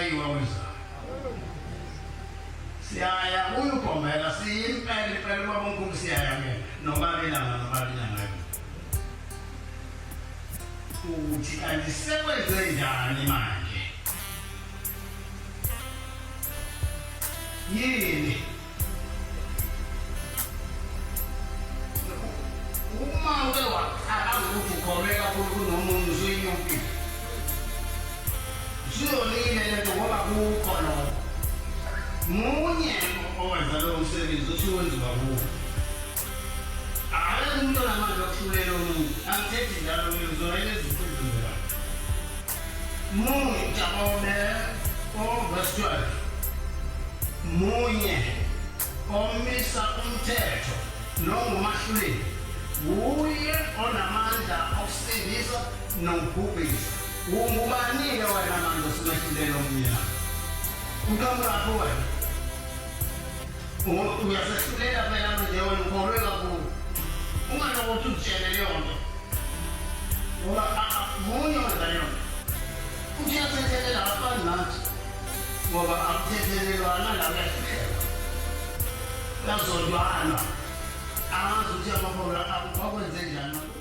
siyayiwa wezalo siyaya uyugombela siyimpela ubabonkulu siyaya ke noma belanga ukuthi kanti sekwenze njani manje yini uma uke waqala ukuthi ukholeka kunomuntu usuyinyuki siyolile lento ngoba kukhona munye owenza lo msebenzi usuwenziwa kuwo umuntu onamandla okuhlulela umuntu angithethi njalo ngizolele izifundo munye Jakobe verse 12 munye omisa umthetho nongumahluleli uye onamandla okusindisa nokubhubhisa ungubani-ke wena manje osimehlulela omnyama ukamlapho wena uyasehlulela phela manje wena ukholwe kakhulu unganokuthi utshele leyo nto ngoba munye wenza leyo nto futhi uyathethelela afani nathi ngoba akuthethelelwana la kuyahlulela kuyazondwana angazi ukuthi amabhola akwenze njani